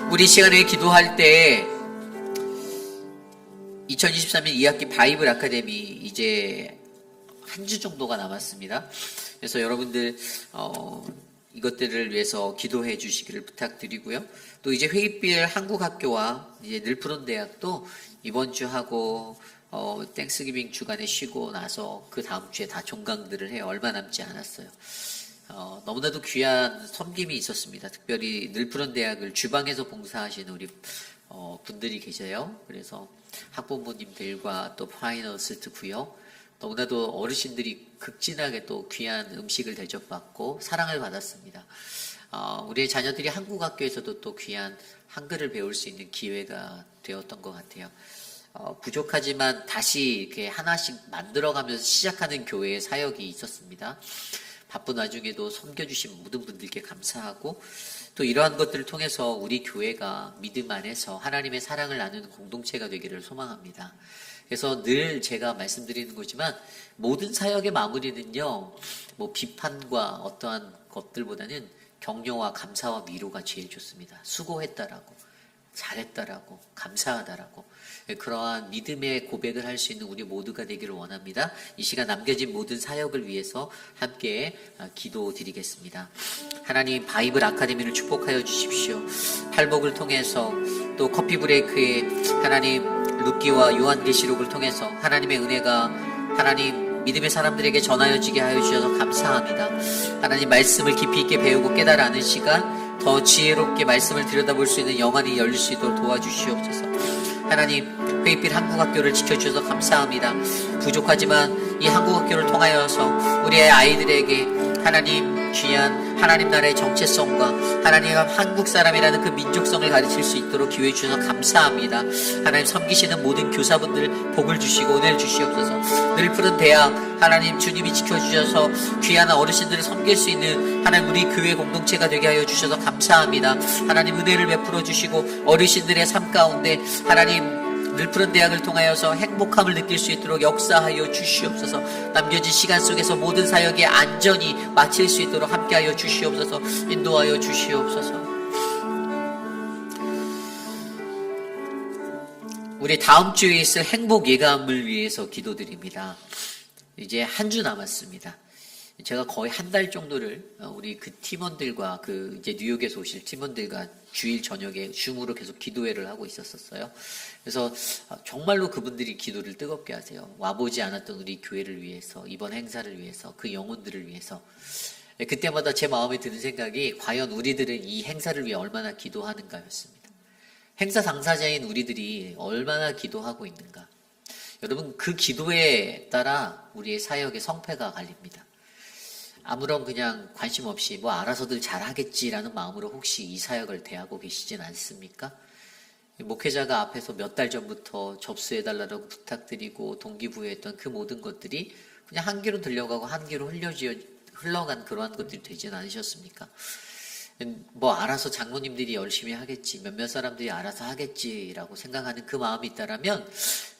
우리 시간에 기도할 때 2023년 2학기 바이블 아카데미 이제 한 주 정도가 남았습니다. 그래서 여러분들 이것들을 위해서 기도해 주시기를 부탁드리고요. 또 이제 회의별 한국학교와 이제 늘푸른 대학도 이번 주 하고 땡스기빙 주간에 쉬고 나서 그 다음 주에 다 종강들을 해요. 얼마 남지 않았어요. 너무나도 귀한 섬김이 있었습니다. 특별히 늘푸른 대학을 주방에서 봉사하시는 우리 분들이 계세요. 그래서 학부모님들과 또 파이너스 듣고요. 너무나도 어르신들이 극진하게 또 귀한 음식을 대접받고 사랑을 받았습니다. 우리의 자녀들이 한국학교에서도 또 귀한 한글을 배울 수 있는 기회가 되었던 것 같아요. 부족하지만 다시 이렇게 하나씩 만들어가면서 시작하는 교회의 사역이 있었습니다. 바쁜 와중에도 섬겨주신 모든 분들께 감사하고, 또 이러한 것들을 통해서 우리 교회가 믿음 안에서 하나님의 사랑을 나누는 공동체가 되기를 소망합니다. 그래서 늘 제가 말씀드리는 거지만 모든 사역의 마무리는요, 뭐 비판과 어떠한 것들보다는 격려와 감사와 위로가 제일 좋습니다. 수고했다라고, 잘했다라고, 감사하다라고, 그러한 믿음의 고백을 할 수 있는 우리 모두가 되기를 원합니다. 이 시간 남겨진 모든 사역을 위해서 함께 기도드리겠습니다. 하나님, 바이블 아카데미를 축복하여 주십시오. 팔복을 통해서 또 커피 브레이크에 하나님 루키와 요한계시록을 통해서 하나님의 은혜가 하나님 믿음의 사람들에게 전하여지게 하여 주셔서 감사합니다. 하나님, 말씀을 깊이 있게 배우고 깨달아 아는 시간, 더 지혜롭게 말씀을 들여다볼 수 있는 영안이 열릴 수 있도록 도와주시옵소서. 하나님, 회의필 한국학교를 지켜주셔서 감사합니다. 부족하지만 이 한국학교를 통하여서 우리의 아이들에게 하나님 귀한 하나님 나라의 정체성과 하나님 한국 사람이라는 그 민족성을 가르칠 수 있도록 기회 주셔서 감사합니다. 하나님 섬기시는 모든 교사분들 복을 주시고 은혜를 주시옵소서. 늘 푸른 대학 하나님 주님이 지켜주셔서 귀한 어르신들을 섬길 수 있는 하나님 우리 교회 공동체가 되게 하여 주셔서 감사합니다. 하나님 은혜를 베풀어 주시고 어르신들의 삶 가운데 하나님 늘 푸른 대학을 통하여서 행복함을 느낄 수 있도록 역사하여 주시옵소서. 남겨진 시간 속에서 모든 사역에 안전히 마칠 수 있도록 함께하여 주시옵소서. 인도하여 주시옵소서. 우리 다음 주에 있을 행복 예감을 위해서 기도드립니다. 이제 한 주 남았습니다. 제가 거의 한 달 정도를 우리 그 팀원들과 그 이제 뉴욕에서 오실 팀원들과 주일 저녁에 줌으로 계속 기도회를 하고 있었어요. 그래서 정말로 그분들이 기도를 뜨겁게 하세요. 와보지 않았던 우리 교회를 위해서, 이번 행사를 위해서, 그 영혼들을 위해서. 그때마다 제 마음에 드는 생각이 과연 우리들은 이 행사를 위해 얼마나 기도하는가였습니다. 행사 당사자인 우리들이 얼마나 기도하고 있는가. 여러분 그 기도에 따라 우리의 사역의 성패가 갈립니다. 아무런 그냥 관심 없이 뭐 알아서들 잘하겠지라는 마음으로 혹시 이 사역을 대하고 계시진 않습니까? 목회자가 앞에서 몇 달 전부터 접수해달라고 부탁드리고 동기부여했던 그 모든 것들이 그냥 한 귀로 들려가고 한 귀로 흘러간 그러한 것들이 되진 않으셨습니까? 뭐 알아서 장로님들이 열심히 하겠지, 몇몇 사람들이 알아서 하겠지라고 생각하는 그 마음이 있다라면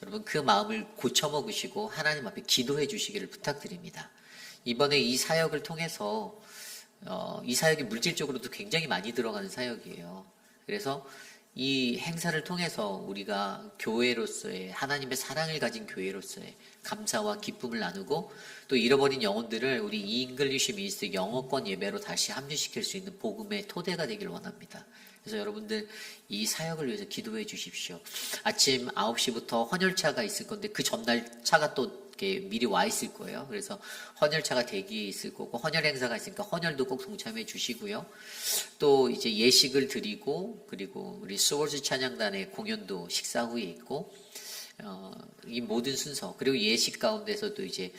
여러분 그 마음을 고쳐먹으시고 하나님 앞에 기도해 주시기를 부탁드립니다. 이번에 이 사역을 통해서 이 사역이 물질적으로도 굉장히 많이 들어가는 사역이에요. 그래서 이 행사를 통해서 우리가 교회로서의 하나님의 사랑을 가진 교회로서의 감사와 기쁨을 나누고 또 잃어버린 영혼들을 우리 잉글리시 미니스트 영어권 예배로 다시 합류시킬 수 있는 복음의 토대가 되길 원합니다. 그래서 여러분들 이 사역을 위해서 기도해 주십시오. 아침 9시부터 헌혈차가 있을 건데 그 전날 차가 또 이렇게 미리 와 있을 거예요. 그래서 헌혈차가 대기에 있을 거고 헌혈 행사가 있으니까 헌혈도 꼭 동참해 주시고요. 또 이제 예식을 드리고 그리고 우리 스월즈 찬양단의 공연도 식사 후에 있고 이 모든 순서 그리고 예식 가운데서도 이제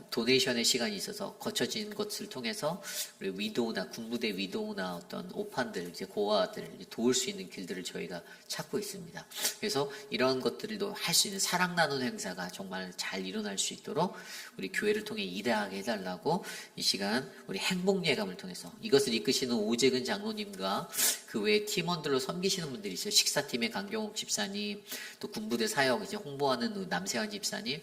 도네이션의 시간이 있어서 거쳐진 것을 통해서 우리 위도우나 군부대 위도우나 어떤 오판들 이제 고아들 도울 수 있는 길들을 저희가 찾고 있습니다. 그래서 이런 것들도 할 수 있는 사랑 나누는 행사가 정말 잘 일어날 수 있도록 우리 교회를 통해 일하게 해달라고 이 시간 우리 행복 예감을 통해서 이것을 이끄시는 오재근 장로님과 그 외에 팀원들로 섬기시는 분들이 있어요. 식사팀의 강경옥 집사님, 또 군부대 사역 이제 홍보하는 남세환 집사님,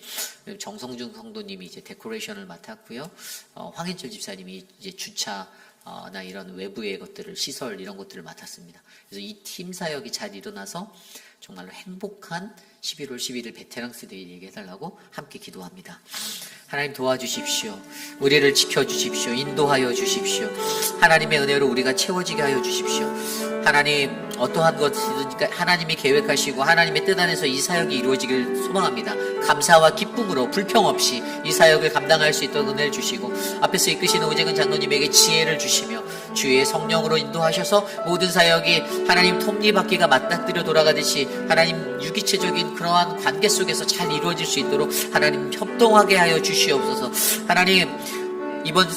정성준 성도님이 이제 데코레이션을 맡았고요. 황인철 집사님이 이제 주차나 이런 외부의 것들을 시설 이런 것들을 맡았습니다. 그래서 이 팀 사역이 잘 일어나서 정말로 행복한 11월 11일 베테랑스 데이 얘기해달라고 함께 기도합니다. 하나님 도와주십시오. 우리를 지켜주십시오. 인도하여 주십시오. 하나님의 은혜로 우리가 채워지게 하여 주십시오. 하나님 어떠한 것이든지 하나님이 계획하시고 하나님의 뜻 안에서 이 사역이 이루어지길 소망합니다. 감사와 기쁨으로 불평 없이 이 사역을 감당할 수 있도록 은혜를 주시고 앞에서 이끄시는 오재근 장로님에게 지혜를 주시며 주의 성령으로 인도하셔서 모든 사역이 하나님 톱니바퀴가 맞닥뜨려 돌아가듯이 하나님 유기체적인 그러한 관계 속에서 잘 이루어질 수 있도록 하나님 협동하게 하여 주시옵소서. 하나님 이번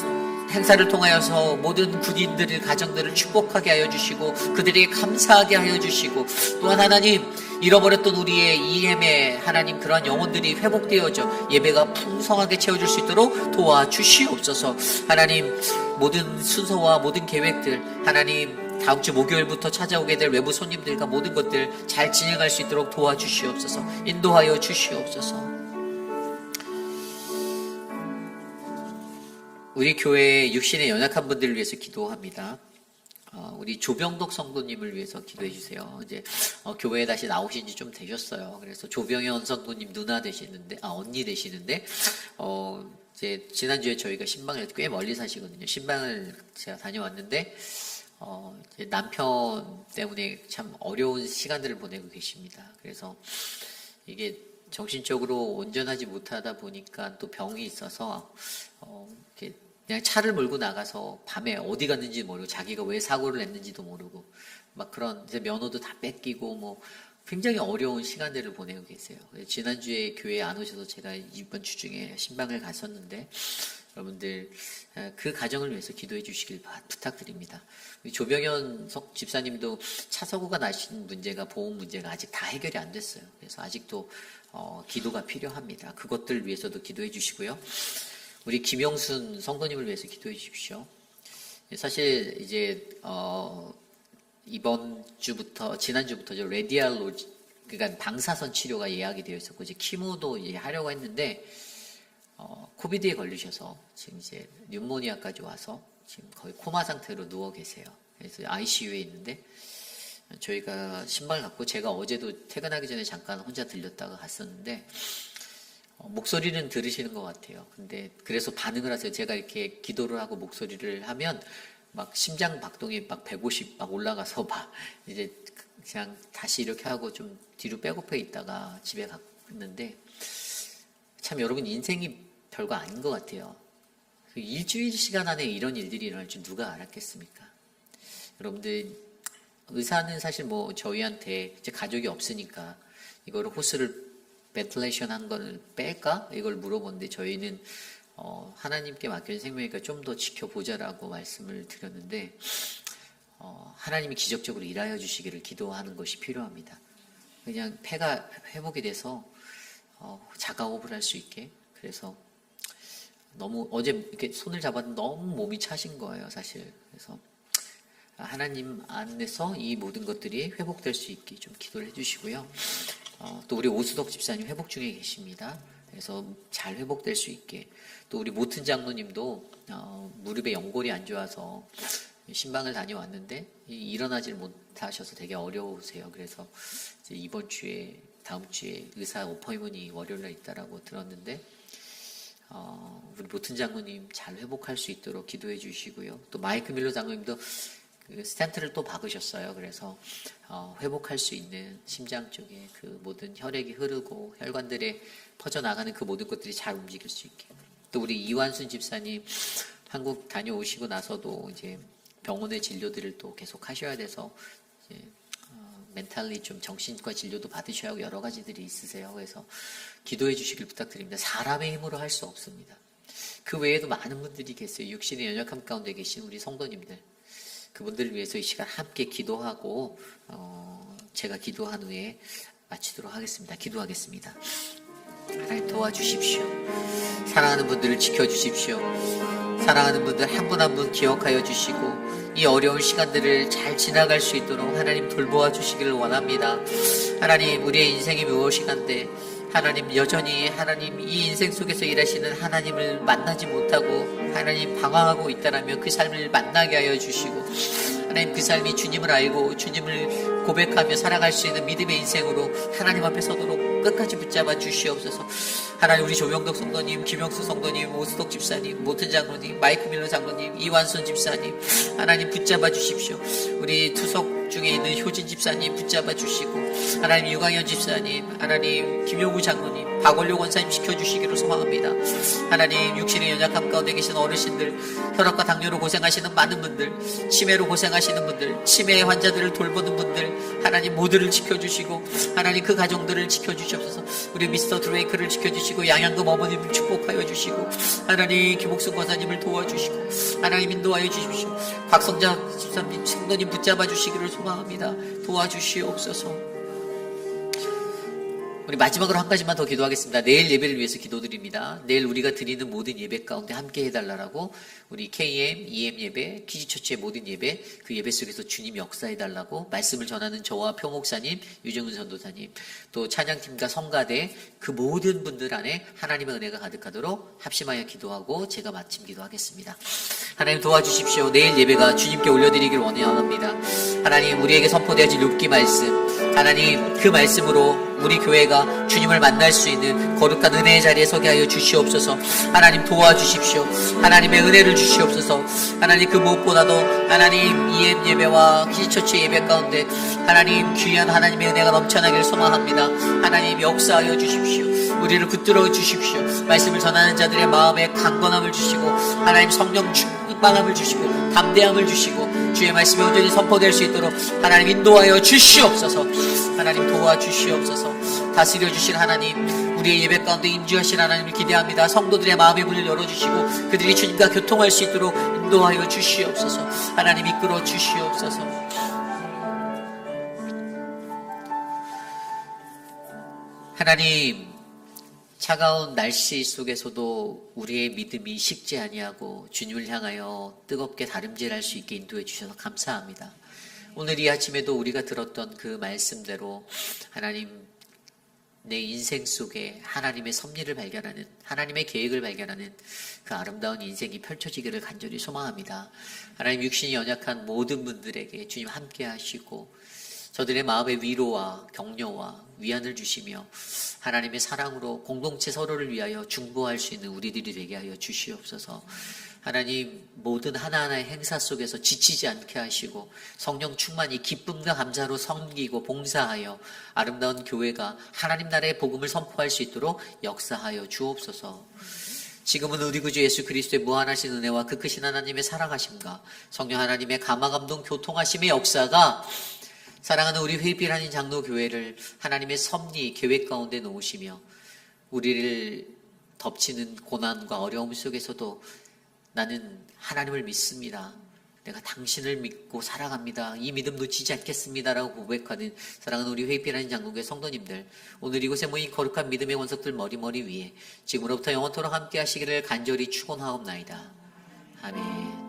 행사를 통하여서 모든 군인들의 가정들을 축복하게 하여 주시고 그들에게 감사하게 하여 주시고 또한 하나님 잃어버렸던 우리의 EM의 하나님 그러한 영혼들이 회복되어져 예배가 풍성하게 채워질 수 있도록 도와주시옵소서. 하나님 모든 순서와 모든 계획들 하나님 다음 주 목요일부터 찾아오게 될 외부 손님들과 모든 것들 잘 진행할 수 있도록 도와주시옵소서. 인도하여 주시옵소서. 우리 교회 육신에 연약한 분들을 위해서 기도합니다. 우리 조병덕 성도님을 위해서 기도해 주세요. 이제 교회에 다시 나오신 지 좀 되셨어요. 그래서 조병현 성도님 누나 되시는데, 언니 되시는데, 이제 지난주에 저희가 신방을 꽤 멀리 사시거든요. 신방을 제가 다녀왔는데, 이제 남편 때문에 참 어려운 시간들을 보내고 계십니다. 그래서 이게 정신적으로 온전하지 못하다 보니까 또 병이 있어서 이렇게 그냥 차를 몰고 나가서 밤에 어디 갔는지 모르고 자기가 왜 사고를 냈는지도 모르고 막 그런 이제 면허도 다 뺏기고 뭐 굉장히 어려운 시간들을 보내고 계세요. 지난주에 교회에 안 오셔서 제가 이번 주 중에 신방을 갔었는데 여러분들 그 가정을 위해서 기도해 주시길 부탁드립니다. 우리 조병현 집사님도 차 사고가 나신 문제가 보험 문제가 아직 다 해결이 안 됐어요. 그래서 아직도 기도가 필요합니다. 그것들 위해서도 기도해 주시고요. 우리 김영순 성도님을 위해서 기도해 주십시오. 사실 이제 이번 주부터 지난주부터 레디알로 그러니까 방사선 치료가 예약이 되어 있었고 이제 키모도 이제 하려고 했는데 코비드에 걸리셔서 지금 이제 뉴모니아까지 와서 지금 거의 코마 상태로 누워 계세요. 그래서 ICU에 있는데 저희가 신발 갖고 제가 어제도 퇴근하기 전에 잠깐 혼자 들렸다가 갔었는데 목소리는 들으시는 것 같아요. 근데 그래서 반응을 하세요. 제가 이렇게 기도를 하고 목소리를 하면 막 심장 박동이 막 150 막 올라가서 막 이제 그냥 다시 이렇게 하고 좀 뒤로 빼고빼 있다가 집에 갔는데 참 여러분 인생이 별거 아닌 것 같아요. 일주일 시간 안에 이런 일들이 일어날 줄 누가 알았겠습니까? 여러분들 의사는 사실 뭐 저희한테 이제 가족이 없으니까 이거를 호스를 벤틀레이션 한 걸 뺄까? 이걸 물어보는데 저희는 하나님께 맡겨진 생명이니까 좀 더 지켜보자라고 말씀을 드렸는데 하나님이 기적적으로 일하여 주시기를 기도하는 것이 필요합니다. 그냥 폐가 회복이 돼서 자가호흡을 할 수 있게. 그래서 너무 어제 이렇게 손을 잡았는데 너무 몸이 차신 거예요, 사실. 그래서 하나님 안에서 이 모든 것들이 회복될 수 있게 좀 기도를 해주시고요. 또 우리 오수덕 집사님 회복 중에 계십니다. 그래서 잘 회복될 수 있게. 또 우리 모튼 장로님도 무릎에 연골이 안 좋아서 신방을 다녀왔는데 일어나질 못하셔서 되게 어려우세요. 그래서 이제 이번 주에 다음 주에 의사 어포인먼트이 월요일에 있다라고 들었는데 우리 모튼 장로님 잘 회복할 수 있도록 기도해 주시고요. 또 마이크 밀러 장로님도 그 스탠트를 또 박으셨어요. 그래서 회복할 수 있는 심장 쪽에 그 모든 혈액이 흐르고 혈관들에 퍼져나가는 그 모든 것들이 잘 움직일 수 있게. 또 우리 이완순 집사님 한국 다녀오시고 나서도 이제 병원의 진료들을 또 계속 하셔야 돼서 이제 멘탈리 좀 정신과 진료도 받으셔야 하고 여러 가지들이 있으세요. 그래서 기도해 주시길 부탁드립니다. 사람의 힘으로 할 수 없습니다. 그 외에도 많은 분들이 계세요. 육신의 연약함 가운데 계신 우리 성도님들. 그분들을 위해서 이 시간 함께 기도하고 제가 기도한 후에 마치도록 하겠습니다. 기도하겠습니다. 하나님 도와주십시오. 사랑하는 분들을 지켜주십시오. 사랑하는 분들 한 분 한 분 기억하여 주시고 이 어려운 시간들을 잘 지나갈 수 있도록 하나님 돌보아 주시기를 원합니다. 하나님 우리의 인생이 무엇이간데 하나님 여전히 하나님 이 인생 속에서 일하시는 하나님을 만나지 못하고 하나님 방황하고 있다라면 그 삶을 만나게 하여 주시고 하나님 그 삶이 주님을 알고 주님을 고백하며 살아갈 수 있는 믿음의 인생으로 하나님 앞에 서도록 끝까지 붙잡아 주시옵소서. 하나님 우리 조명덕 성도님, 김영수 성도님, 오수덕 집사님, 모튼 장로님, 마이크 밀러 장로님, 이완순 집사님 하나님 붙잡아 주십시오. 우리 투석 중에 있는 효진 집사님 붙잡아 주시고 하나님 유광현 집사님, 하나님 김용우 장로님, 박원료 권사님 지켜주시기로 소망합니다. 하나님 육신의 연약함 가운데 계신 어르신들, 혈압과 당뇨로 고생하시는 많은 분들, 치매로 고생하시는 분들, 치매 환자들을 돌보는 분들 하나님 모두를 지켜주시고 하나님 그 가정들을 지켜주시옵소서. 우리 미스터 드레이크를 지켜주시고 양양금 어머님을 축복하여 주시고 하나님 김옥순 권사님을 도와주시고 하나님 인도하여 주십시오. 곽성자 집사님 성도님 붙잡아 주시기를 소망합니다. 도와주시옵소서. 우리 마지막으로 한 가지만 더 기도하겠습니다. 내일 예배를 위해서 기도드립니다. 내일 우리가 드리는 모든 예배 가운데 함께 해달라고 우리 KM, EM 예배, 키즈처치의 모든 예배 그 예배 속에서 주님 역사해달라고 말씀을 전하는 저와 표목사님, 유정은 전도사님 또 찬양팀과 성가대 그 모든 분들 안에 하나님의 은혜가 가득하도록 합심하여 기도하고 제가 마침 기도하겠습니다. 하나님 도와주십시오. 내일 예배가 주님께 올려드리길 원합니다. 하나님 우리에게 선포되어진 욥기 말씀 하나님 그 말씀으로 우리 교회가 주님을 만날 수 있는 거룩한 은혜의 자리에 서게 하여 주시옵소서. 하나님 도와주십시오. 하나님의 은혜를 주시옵소서. 하나님 그 무엇보다도 하나님 EM 예배와 키즈처치 예배 가운데 하나님 귀한 하나님의 은혜가 넘쳐나길 소망합니다. 하나님 역사하여 주십시오. 우리를 붙들어 주십시오. 말씀을 전하는 자들의 마음에 강건함을 주시고 하나님 성령 충만함을 주시고 담대함을 주시고 주의 말씀이 온전히 선포될 수 있도록 하나님 인도하여 주시옵소서. 하나님 도와주시옵소서. 다스려 주실 하나님, 우리의 예배 가운데 임재하실 하나님을 기대합니다. 성도들의 마음의 문을 열어주시고 그들이 주님과 교통할 수 있도록 인도하여 주시옵소서. 하나님 이끌어 주시옵소서. 하나님, 차가운 날씨 속에서도 우리의 믿음이 식지 아니하고 주님을 향하여 뜨겁게 다름질할 수 있게 인도해 주셔서 감사합니다. 오늘 이 아침에도 우리가 들었던 그 말씀대로 하나님, 내 인생 속에 하나님의 섭리를 발견하는, 하나님의 계획을 발견하는 그 아름다운 인생이 펼쳐지기를 간절히 소망합니다. 하나님, 육신이 연약한 모든 분들에게 주님 함께 하시고 저들의 마음의 위로와 격려와 위안을 주시며 하나님의 사랑으로 공동체 서로를 위하여 중보할 수 있는 우리들이 되게 하여 주시옵소서. 하나님, 모든 하나하나의 행사 속에서 지치지 않게 하시고 성령 충만히 기쁨과 감사로 섬기고 봉사하여 아름다운 교회가 하나님 나라의 복음을 선포할 수 있도록 역사하여 주옵소서. 지금은 우리 구주 예수 그리스도의 무한하신 은혜와 그 크신 하나님의 사랑하심과 성령 하나님의 감화감동 교통하심의 역사가 사랑하는 우리 회빛하는 장로교회를 하나님의 섭리 계획 가운데 놓으시며 우리를 덮치는 고난과 어려움 속에서도 나는 하나님을 믿습니다, 내가 당신을 믿고 살아갑니다, 이 믿음 놓치지 않겠습니다 라고 고백하는 사랑하는 우리 회빛하는 장로교회 성도님들, 오늘 이곳에 모인 거룩한 믿음의 원석들 머리 위에 지금으로부터 영원토록 함께 하시기를 간절히 축원하옵나이다. 아멘.